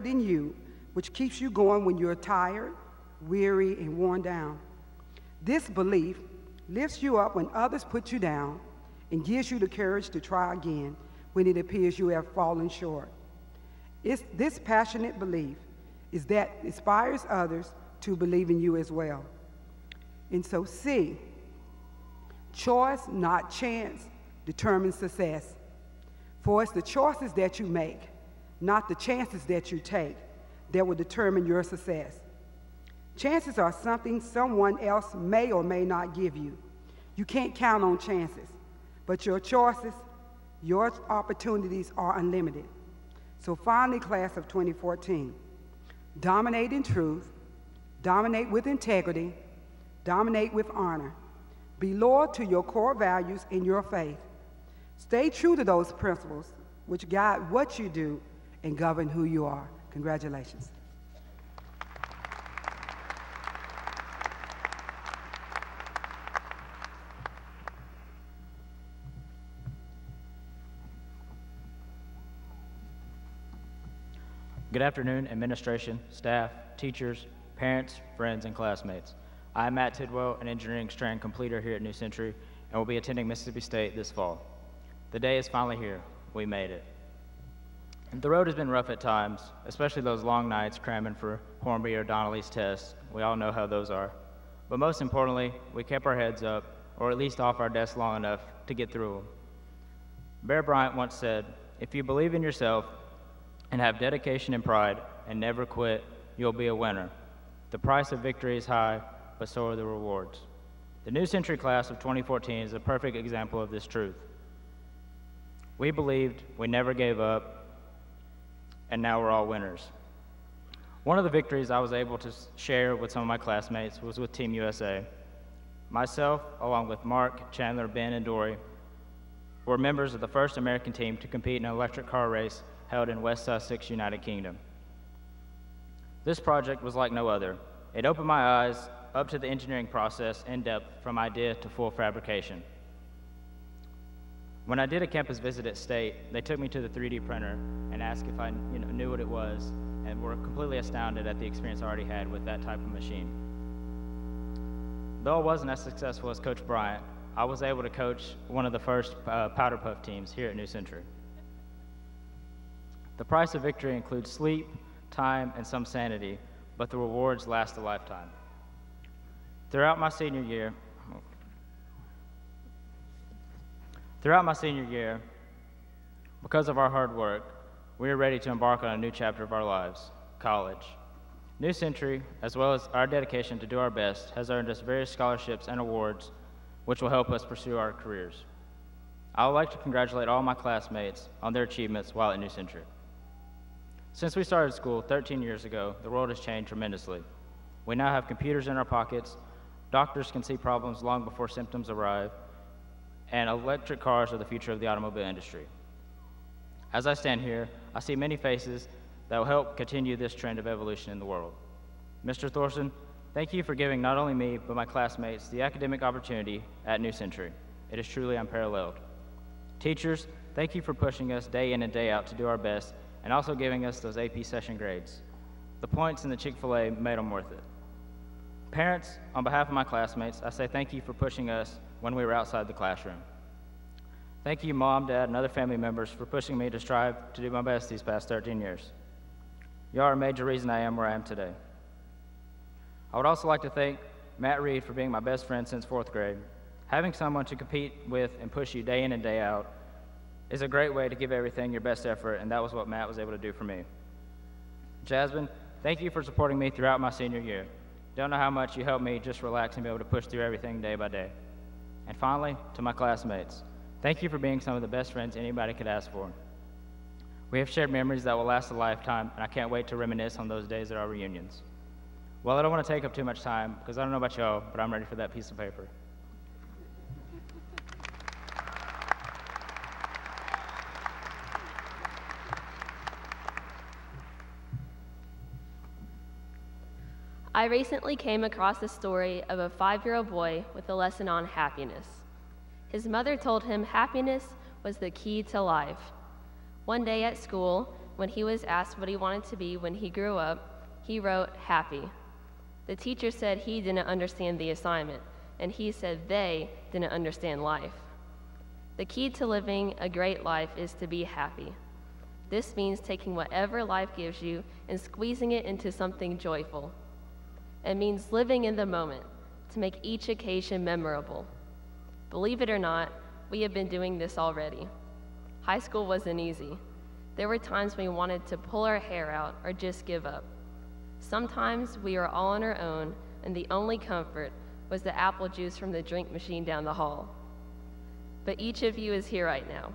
in you, which keeps you going when you're tired, weary, and worn down. This belief lifts you up when others put you down and gives you the courage to try again when it appears you have fallen short. This passionate belief is that inspires others to believe in you as well. And so C, choice, not chance, determines success. For it's the choices that you make, not the chances that you take, that will determine your success. Chances are something someone else may or may not give you. You can't count on chances, but your choices, your opportunities are unlimited. So finally, class of 2014, dominate in truth, dominate with integrity, dominate with honor. Be loyal to your core values and your faith. Stay true to those principles which guide what you do and govern who you are. Congratulations. Good afternoon, administration, staff, teachers, parents, friends, and classmates. I'm Matt Tidwell, an engineering strand completer here at New Century, and will be attending Mississippi State this fall. The day is finally here. We made it. And the road has been rough at times, especially those long nights cramming for Hornby or Donnelly's tests. We all know how those are. But most importantly, we kept our heads up, or at least off our desks long enough to get through them. Bear Bryant once said, "If you believe in yourself and have dedication and pride and never quit, you'll be a winner. The price of victory is high, but so are the rewards." The New Century class of 2014 is a perfect example of this truth. We believed, we never gave up, and now we're all winners. One of the victories I was able to share with some of my classmates was with Team USA. Myself, along with Mark, Chandler, Ben, and Dory, were members of the first American team to compete in an electric car race held in West Sussex, United Kingdom. This project was like no other. It opened my eyes up to the engineering process in depth from idea to full fabrication. When I did a campus visit at State, they took me to the 3D printer and asked if I knew what it was, and were completely astounded at the experience I already had with that type of machine. Though I wasn't as successful as Coach Bryant, I was able to coach one of the first powder puff teams here at New Century. The price of victory includes sleep, time, and some sanity, but the rewards last a lifetime. Throughout my senior year, because of our hard work, we are ready to embark on a new chapter of our lives, college. New Century, as well as our dedication to do our best, has earned us various scholarships and awards which will help us pursue our careers. I would like to congratulate all my classmates on their achievements while at New Century. Since we started school 13 years ago, the world has changed tremendously. We now have computers in our pockets, doctors can see problems long before symptoms arrive, and electric cars are the future of the automobile industry. As I stand here, I see many faces that will help continue this trend of evolution in the world. Mr. Thorson, thank you for giving not only me, but my classmates the academic opportunity at New Century. It is truly unparalleled. Teachers, thank you for pushing us day in and day out to do our best, and also giving us those AP session grades. The points in the Chick-fil-A made them worth it. Parents, on behalf of my classmates, I say thank you for pushing us when we were outside the classroom. Thank you, Mom, Dad, and other family members for pushing me to strive to do my best these past 13 years. You are a major reason I am where I am today. I would also like to thank Matt Reed for being my best friend since 4th grade. Having someone to compete with and push you day in and day out is a great way to give everything your best effort, and that was what Matt was able to do for me. Jasmine, thank you for supporting me throughout my senior year. Don't know how much you helped me just relax and be able to push through everything day by day. And finally, to my classmates, thank you for being some of the best friends anybody could ask for. We have shared memories that will last a lifetime, and I can't wait to reminisce on those days at our reunions. Well, I don't want to take up too much time, because I don't know about y'all, but I'm ready for that piece of paper. I recently came across the story of a 5-year-old boy with a lesson on happiness. His mother told him happiness was the key to life. One day at school, when he was asked what he wanted to be when he grew up, he wrote, "Happy." The teacher said he didn't understand the assignment, and he said they didn't understand life. The key to living a great life is to be happy. This means taking whatever life gives you and squeezing it into something joyful. It means living in the moment to make each occasion memorable. Believe it or not, we have been doing this already. High school wasn't easy. There were times we wanted to pull our hair out or just give up. Sometimes we were all on our own, and the only comfort was the apple juice from the drink machine down the hall. But each of you is here right now.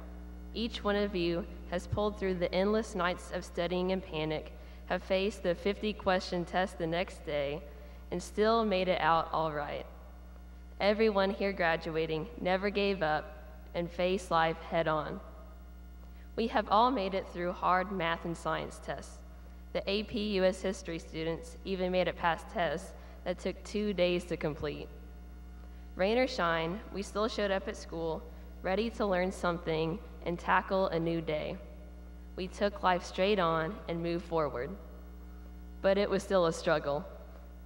Each one of you has pulled through the endless nights of studying in panic, have faced the 50-question test the next day, and still made it out all right. Everyone here graduating never gave up and faced life head on. We have all made it through hard math and science tests. The AP US History students even made it past tests that took 2 days to complete. Rain or shine, we still showed up at school, ready to learn something and tackle a new day. We took life straight on and moved forward. But it was still a struggle.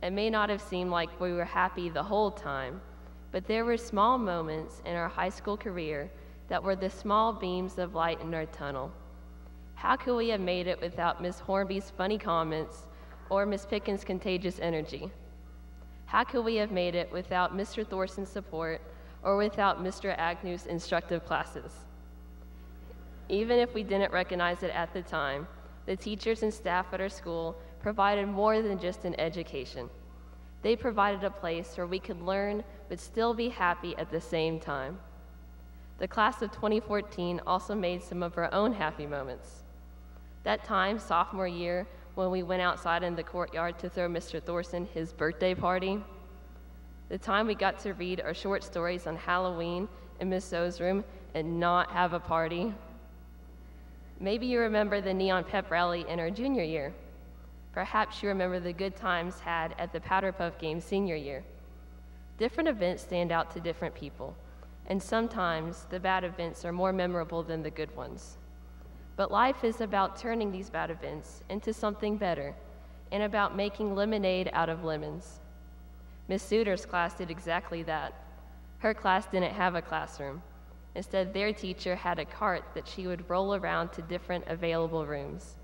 It may not have seemed like we were happy the whole time, but there were small moments in our high school career that were the small beams of light in our tunnel. How could we have made it without Ms. Hornby's funny comments or Ms. Pickens' contagious energy? How could we have made it without Mr. Thorson's support or without Mr. Agnew's instructive classes? Even if we didn't recognize it at the time, the teachers and staff at our school provided more than just an education. They provided a place where we could learn but still be happy at the same time. The class of 2014 also made some of our own happy moments. That time, sophomore year, when we went outside in the courtyard to throw Mr. Thorson his birthday party. The time we got to read our short stories on Halloween in Miss Zo's room and not have a party. Maybe you remember the neon pep rally in our junior year. Perhaps you remember the good times had at the Powder Puff game senior year. Different events stand out to different people, and sometimes the bad events are more memorable than the good ones. But life is about turning these bad events into something better, and about making lemonade out of lemons. Miss Suter's class did exactly that. Her class didn't have a classroom. Instead, their teacher had a cart that she would roll around to different available rooms.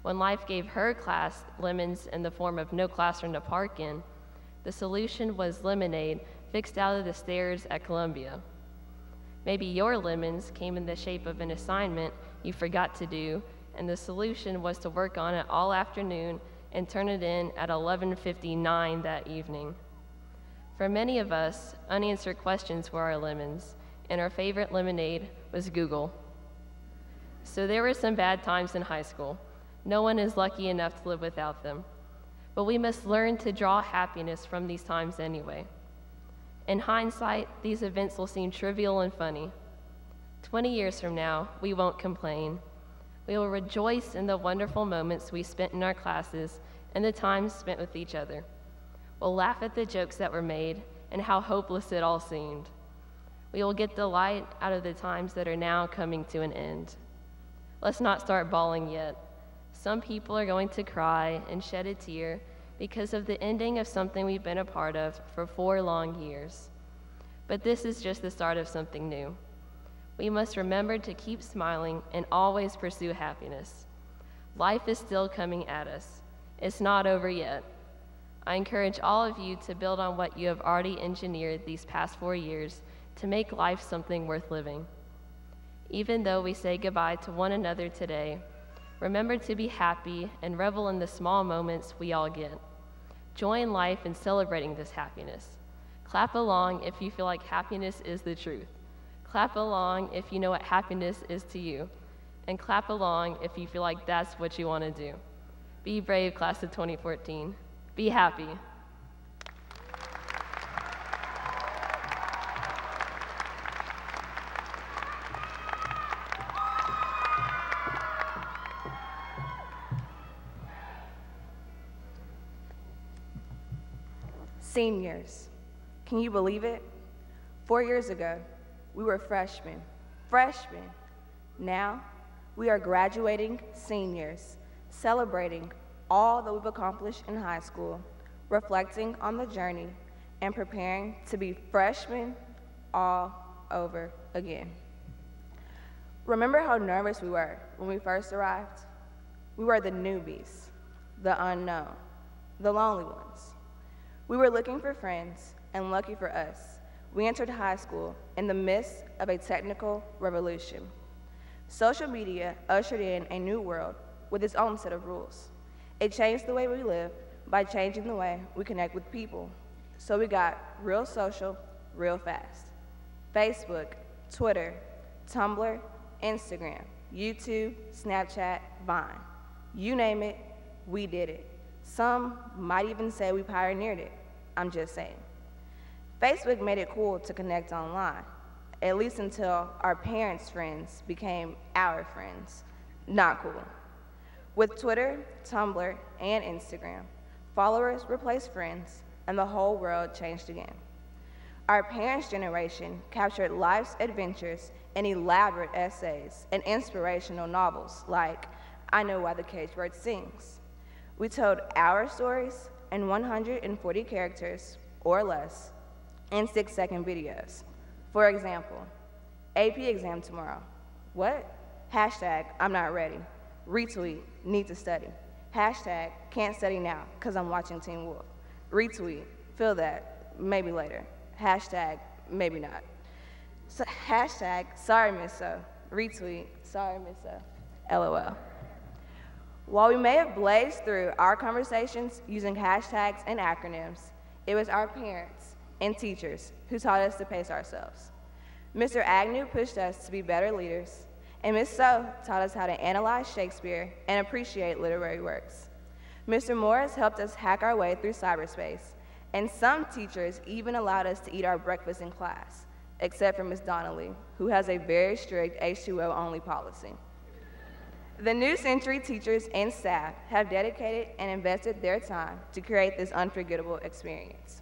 When life gave her class lemons in the form of no classroom to park in, the solution was lemonade fixed out of the stairs at Columbia. Maybe your lemons came in the shape of an assignment you forgot to do, and the solution was to work on it all afternoon and turn it in at 11:59 that evening. For many of us, unanswered questions were our lemons, and our favorite lemonade was Google. So there were some bad times in high school. No one is lucky enough to live without them. But we must learn to draw happiness from these times anyway. In hindsight, these events will seem trivial and funny. 20 years from now, we won't complain. We will rejoice in the wonderful moments we spent in our classes and the times spent with each other. We'll laugh at the jokes that were made and how hopeless it all seemed. We will get delight out of the times that are now coming to an end. Let's not start bawling yet. Some people are going to cry and shed a tear because of the ending of something we've been a part of for 4 long years. But this is just the start of something new. We must remember to keep smiling and always pursue happiness. Life is still coming at us. It's not over yet. I encourage all of you to build on what you have already engineered these past 4 years to make life something worth living. Even though we say goodbye to one another today, remember to be happy and revel in the small moments we all get. Join life in celebrating this happiness. Clap along if you feel like happiness is the truth. Clap along if you know what happiness is to you. And clap along if you feel like that's what you want to do. Be brave, class of 2014. Be happy. Seniors, can you believe it? 4 years ago, we were freshmen. Now, We are graduating seniors, celebrating all that we've accomplished in high school, reflecting on the journey, and preparing to be freshmen all over again. Remember how nervous we were when we first arrived? We were the newbies, the unknown, the lonely ones. We were looking for friends, and lucky for us, we entered high school in the midst of a technical revolution. Social media ushered in a new world with its own set of rules. It changed the way we live by changing the way we connect with people. So we got real social, real fast. Facebook, Twitter, Tumblr, Instagram, YouTube, Snapchat, Vine. You name it, we did it. Some might even say we pioneered it. I'm just saying. Facebook made it cool to connect online, at least until our parents' friends became our friends. Not cool. With Twitter, Tumblr, and Instagram, followers replaced friends, and the whole world changed again. Our parents' generation captured life's adventures in elaborate essays and inspirational novels like I Know Why the Caged Bird Sings. We told our stories in 140 characters or less in 6-second videos. For example, AP exam tomorrow. What? Hashtag, I'm not ready. Retweet, need to study. Hashtag, can't study now because I'm watching Teen Wolf. Retweet, feel that, maybe later. Hashtag, maybe not. So, hashtag, sorry Miss So. Retweet, sorry Miss So. LOL. While we may have blazed through our conversations using hashtags and acronyms, it was our parents and teachers who taught us to pace ourselves. Mr. Agnew pushed us to be better leaders, and Ms. So taught us how to analyze Shakespeare and appreciate literary works. Mr. Morris helped us hack our way through cyberspace, and some teachers even allowed us to eat our breakfast in class, except for Ms. Donnelly, who has a very strict H2O only policy. The New Century teachers and staff have dedicated and invested their time to create this unforgettable experience.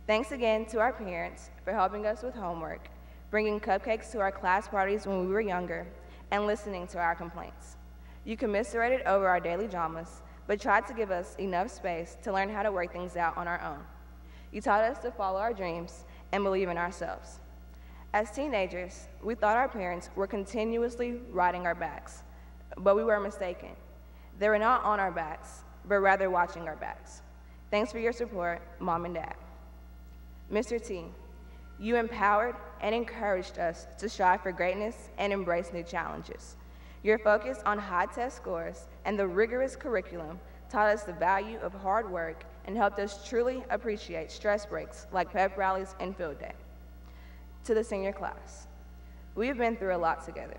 Thanks again to our parents for helping us with homework, bringing cupcakes to our class parties when we were younger, and listening to our complaints. You commiserated over our daily dramas, but tried to give us enough space to learn how to work things out on our own. You taught us to follow our dreams and believe in ourselves. As teenagers, we thought our parents were continuously riding our backs, but we were mistaken. They were not on our backs, but rather watching our backs. Thanks for your support, Mom and Dad. Mr. T, you empowered and encouraged us to strive for greatness and embrace new challenges. Your focus on high test scores and the rigorous curriculum taught us the value of hard work and helped us truly appreciate stress breaks like pep rallies and field day. To the senior class, we have been through a lot together.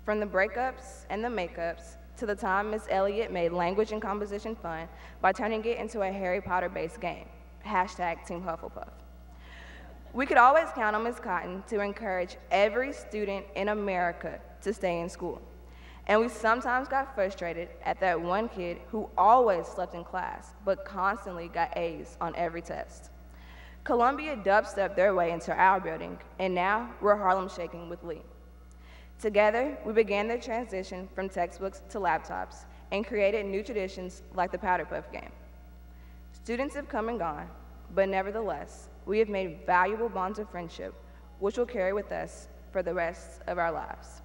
From the breakups and the makeups to the time Miss Elliott made language and composition fun by turning it into a Harry Potter-based game. Hashtag Team Hufflepuff. We could always count on Ms. Cotton to encourage every student in America to stay in school. And we sometimes got frustrated at that one kid who always slept in class but constantly got A's on every test. Columbia dubstepped their way into our building, and now we're Harlem shaking with Lee. Together, we began the transition from textbooks to laptops and created new traditions like the Powder Puff game. Students have come and gone, but nevertheless, we have made valuable bonds of friendship, which will carry with us for the rest of our lives.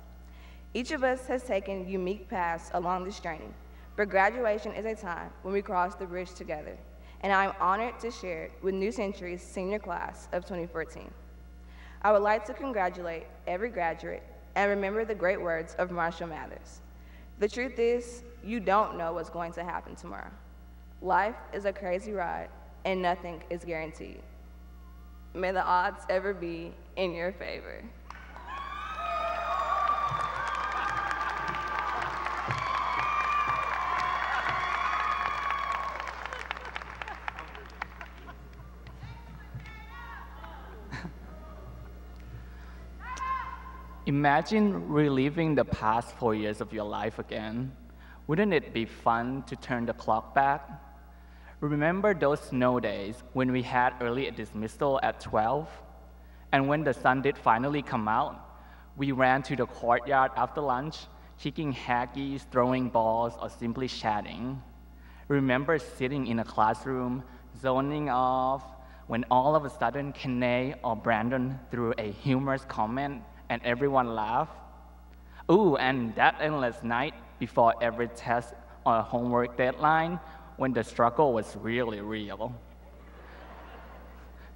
Each of us has taken unique paths along this journey, but graduation is a time when we cross the bridge together, and I am honored to share it with New Century's senior class of 2014. I would like to congratulate every graduate and remember the great words of Marshall Mathers. The truth is, you don't know what's going to happen tomorrow. Life is a crazy ride, and nothing is guaranteed. May the odds ever be in your favor. Imagine reliving the past 4 years of your life again. Wouldn't it be fun to turn the clock back? Remember those snow days when we had early dismissal at 12? And when the sun did finally come out, we ran to the courtyard after lunch, kicking hackies, throwing balls, or simply chatting. Remember sitting in a classroom, zoning off, when all of a sudden Kene or Brandon threw a humorous comment and everyone laughed? Ooh, and that endless night before every test or homework deadline when the struggle was really real.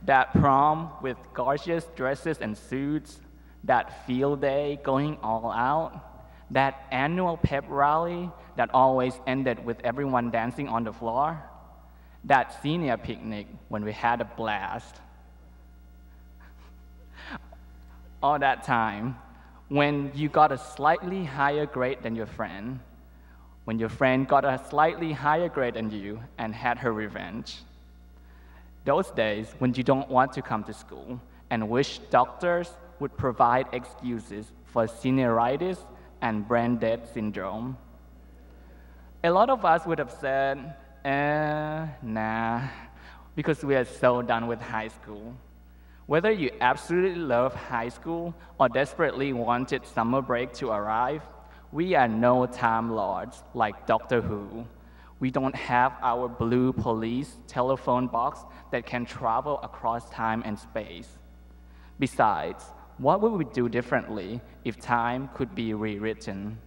That prom with gorgeous dresses and suits, that field day going all out, that annual pep rally that always ended with everyone dancing on the floor, that senior picnic when we had a blast. All that time, when you got a slightly higher grade than your friend, when your friend got a slightly higher grade than you and had her revenge. Those days when you don't want to come to school and wish doctors would provide excuses for senioritis and brain dead syndrome. A lot of us would have said, nah, because we are so done with high school. Whether you absolutely love high school or desperately wanted summer break to arrive, we are no time lords like Doctor Who. We don't have our blue police telephone box that can travel across time and space. Besides, what would we do differently if time could be rewritten?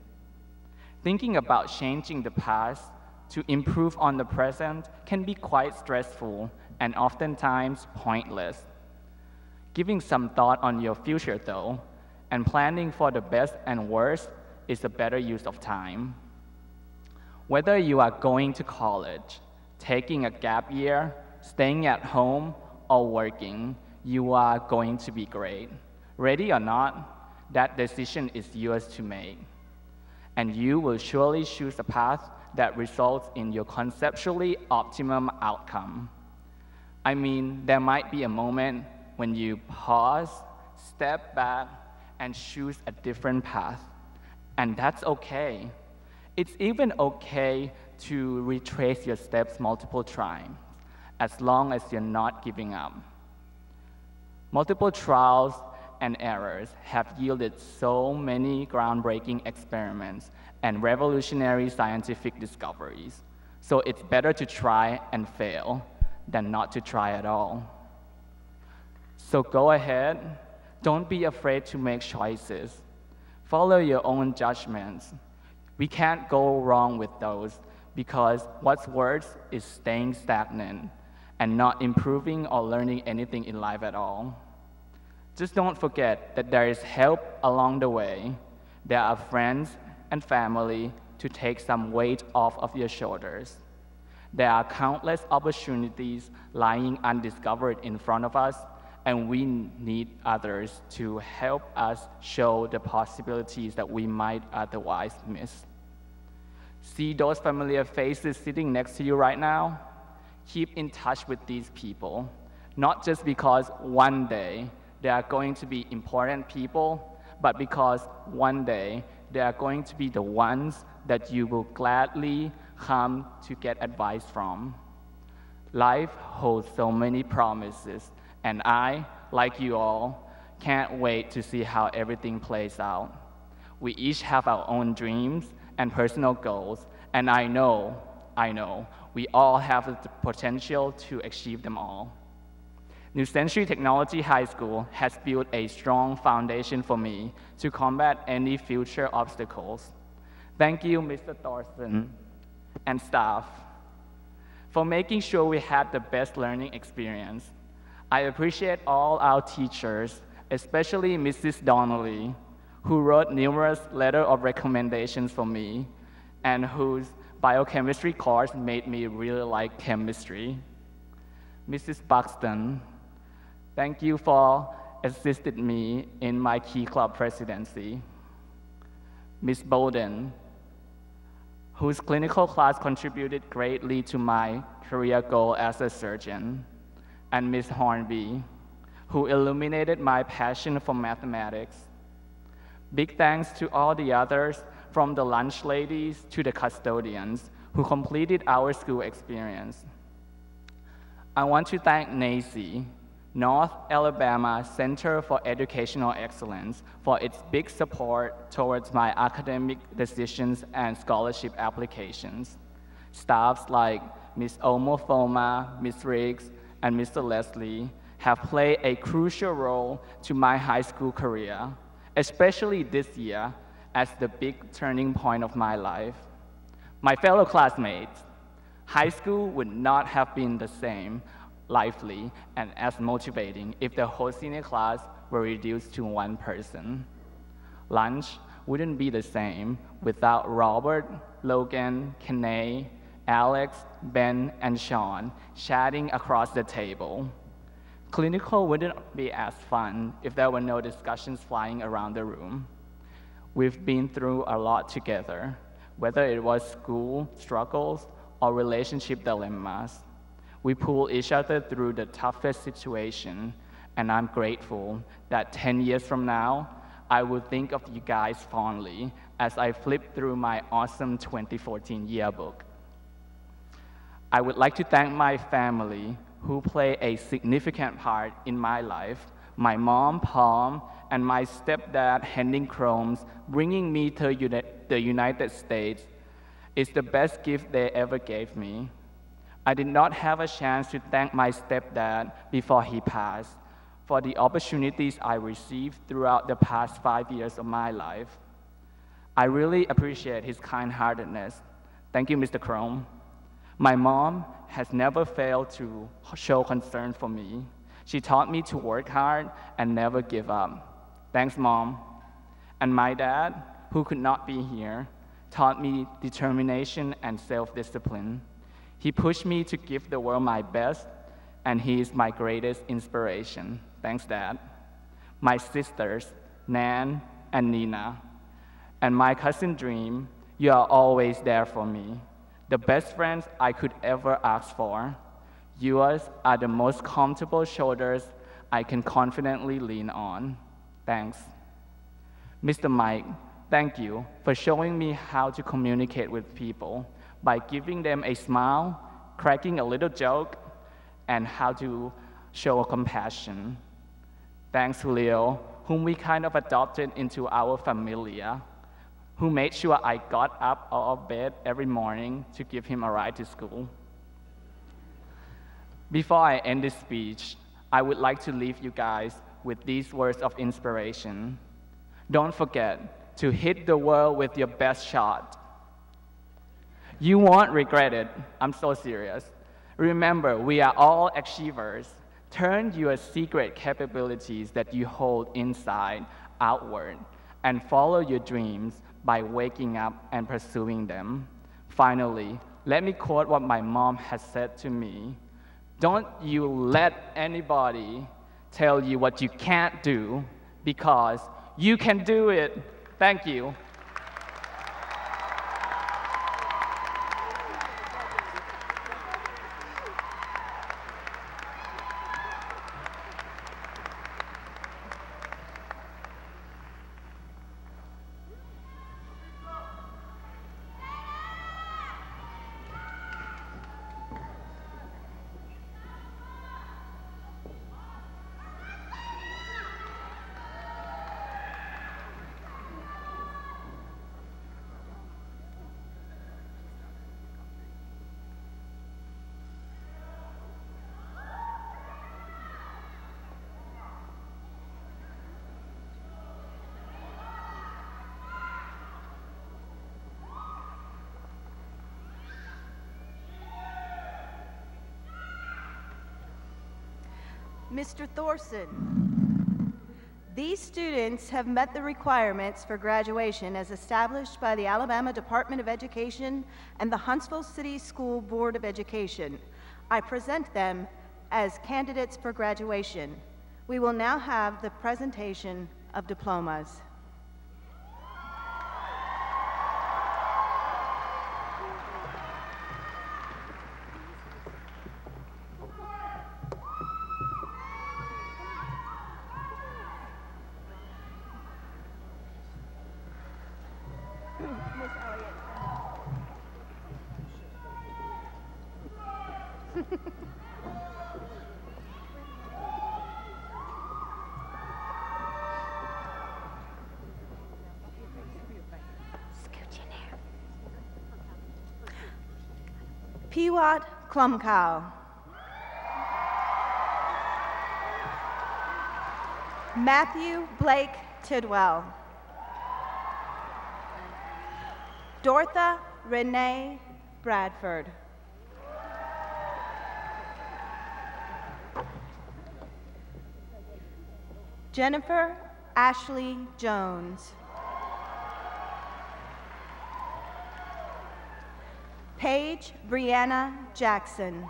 Thinking about changing the past to improve on the present can be quite stressful and oftentimes pointless. Giving some thought on your future, though, and planning for the best and worst is a better use of time. Whether you are going to college, taking a gap year, staying at home, or working, you are going to be great. Ready or not, that decision is yours to make. And you will surely choose a path that results in your conceptually optimum outcome. I mean, there might be a moment when you pause, step back, and choose a different path. And that's okay. It's even okay to retrace your steps multiple times, as long as you're not giving up. Multiple trials and errors have yielded so many groundbreaking experiments and revolutionary scientific discoveries. So it's better to try and fail than not to try at all. So go ahead, don't be afraid to make choices. Follow your own judgments. We can't go wrong with those because what's worse is staying stagnant and not improving or learning anything in life at all. Just don't forget that there is help along the way. There are friends and family to take some weight off of your shoulders. There are countless opportunities lying undiscovered in front of us, and we need others to help us show the possibilities that we might otherwise miss. See those familiar faces sitting next to you right now? Keep in touch with these people, not just because one day they are going to be important people, but because one day they are going to be the ones that you will gladly come to get advice from. Life holds so many promises, and I, like you all, can't wait to see how everything plays out. We each have our own dreams and personal goals, and I know, we all have the potential to achieve them all. New Century Technology High School has built a strong foundation for me to combat any future obstacles. Thank you, Mr. Thorson and staff, for making sure we had the best learning experience. I appreciate all our teachers, especially Mrs. Donnelly, who wrote numerous letters of recommendations for me and whose biochemistry course made me really like chemistry. Mrs. Buxton, thank you for assisting me in my Key Club presidency. Ms. Bowden, whose clinical class contributed greatly to my career goal as a surgeon, and Ms. Hornby, who illuminated my passion for mathematics. Big thanks to all the others, from the lunch ladies to the custodians, who completed our school experience. I want to thank Nacy, North Alabama Center for Educational Excellence for its big support towards my academic decisions and scholarship applications. Staffs like Ms. Omofoma, Ms. Riggs, and Mr. Leslie have played a crucial role to my high school career, especially this year as the big turning point of my life. My fellow classmates, high school would not have been the same, lively, and as motivating if the whole senior class were reduced to one person. Lunch wouldn't be the same without Robert, Logan, Kenay, Alex, Ben, and Sean chatting across the table. Clinical wouldn't be as fun if there were no discussions flying around the room. We've been through a lot together, whether it was school struggles or relationship dilemmas. We pull each other through the toughest situation, and I'm grateful that 10 years from now, I will think of you guys fondly as I flip through my awesome 2014 yearbook. I would like to thank my family who play a significant part in my life, my mom, Palm, and my stepdad, Hending Chromes, bringing me to the United States is the best gift they ever gave me. I did not have a chance to thank my stepdad before he passed for the opportunities I received throughout the past 5 years of my life. I really appreciate his kind-heartedness. Thank you, Mr. Chrome. My mom has never failed to show concern for me. She taught me to work hard and never give up. Thanks, Mom. And my dad, who could not be here, taught me determination and self-discipline. He pushed me to give the world my best, and he is my greatest inspiration. Thanks, Dad. My sisters, Nan and Nina, and my cousin Dream, you are always there for me. The best friends I could ever ask for. Yours are the most comfortable shoulders I can confidently lean on. Thanks. Mr. Mike, thank you for showing me how to communicate with people by giving them a smile, cracking a little joke, and how to show compassion. Thanks, Julio, whom we kind of adopted into our familia, who made sure I got up out of bed every morning to give him a ride to school. Before I end this speech, I would like to leave you guys with these words of inspiration. Don't forget to hit the world with your best shot. You won't regret it. I'm so serious. Remember, we are all achievers. Turn your secret capabilities that you hold inside outward and follow your dreams by waking up and pursuing them. Finally, let me quote what my mom has said to me. Don't you let anybody tell you what you can't do, because you can do it. Thank you. Mr. Thorson, these students have met the requirements for graduation as established by the Alabama Department of Education and the Huntsville City School Board of Education. I present them as candidates for graduation. We will now have the presentation of diplomas. Kiwat Klomkaew. Matthew Blake Tidwell. Dortha Renee Bradford. Jennifer Ashley Jones. Paige Brianna Jackson.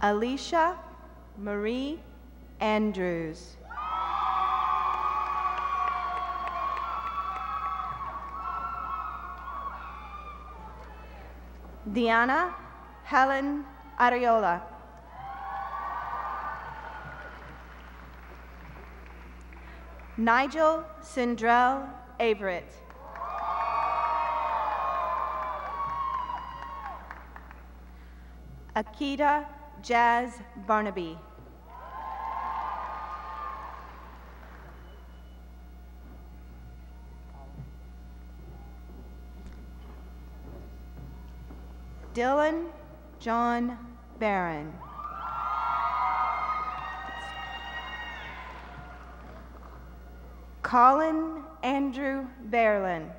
Alicia Marie Andrews. Diana Helen Ariola. Nigel Sindrell Averett. Akita Jazz Barnaby. Dylan John Barron. Colin Andrew Berlin.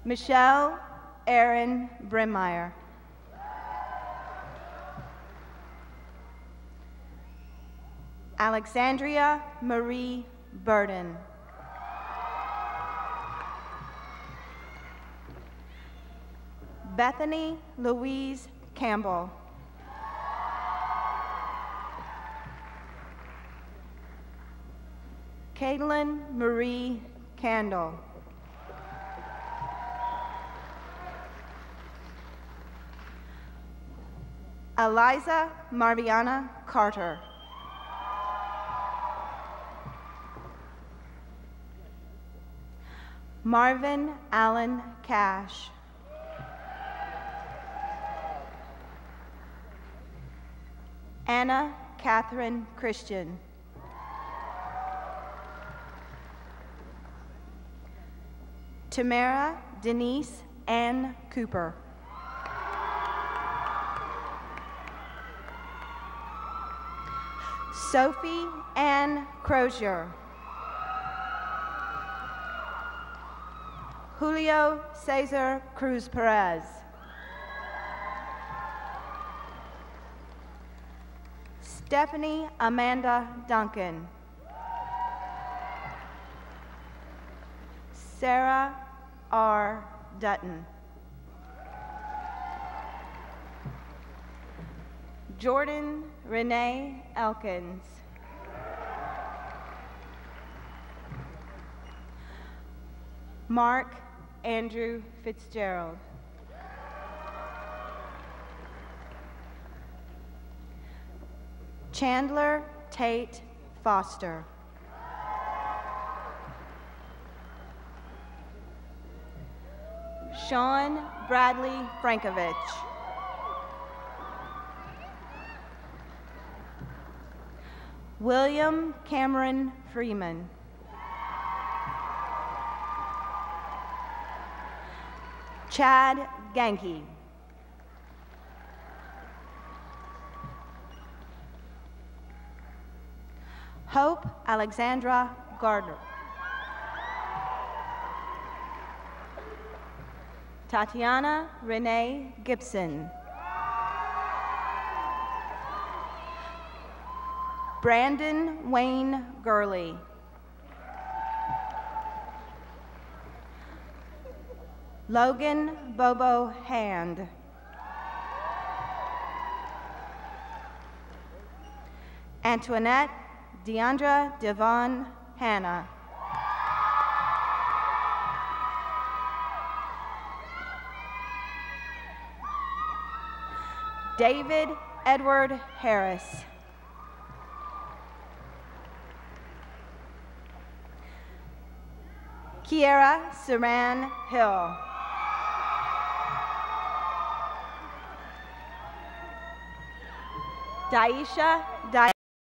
Michelle Erin Brimmeyer. Alexandria Marie Burden. Bethany Louise Campbell. Caitlin Marie Candle. Eliza Marviana Carter. Marvin Allen Cash. Anna Catherine Christian. Tamara Denise Ann Cooper. Sophie Ann Crozier. Julio Cesar Cruz Perez. Stephanie Amanda Duncan. Sarah R. Dutton. Jordan Renee Elkins. Mark Andrew Fitzgerald. Chandler Tate Foster. Sean Bradley Frankovich. William Cameron Freeman. Chad Genke. Hope Alexandra Gardner. Tatiana Renee Gibson. Brandon Wayne Gurley. Logan Bobo Hand. Antoinette Deandra Devon Hanna. David Edward Harris. Kiera Saran Hill. Daisha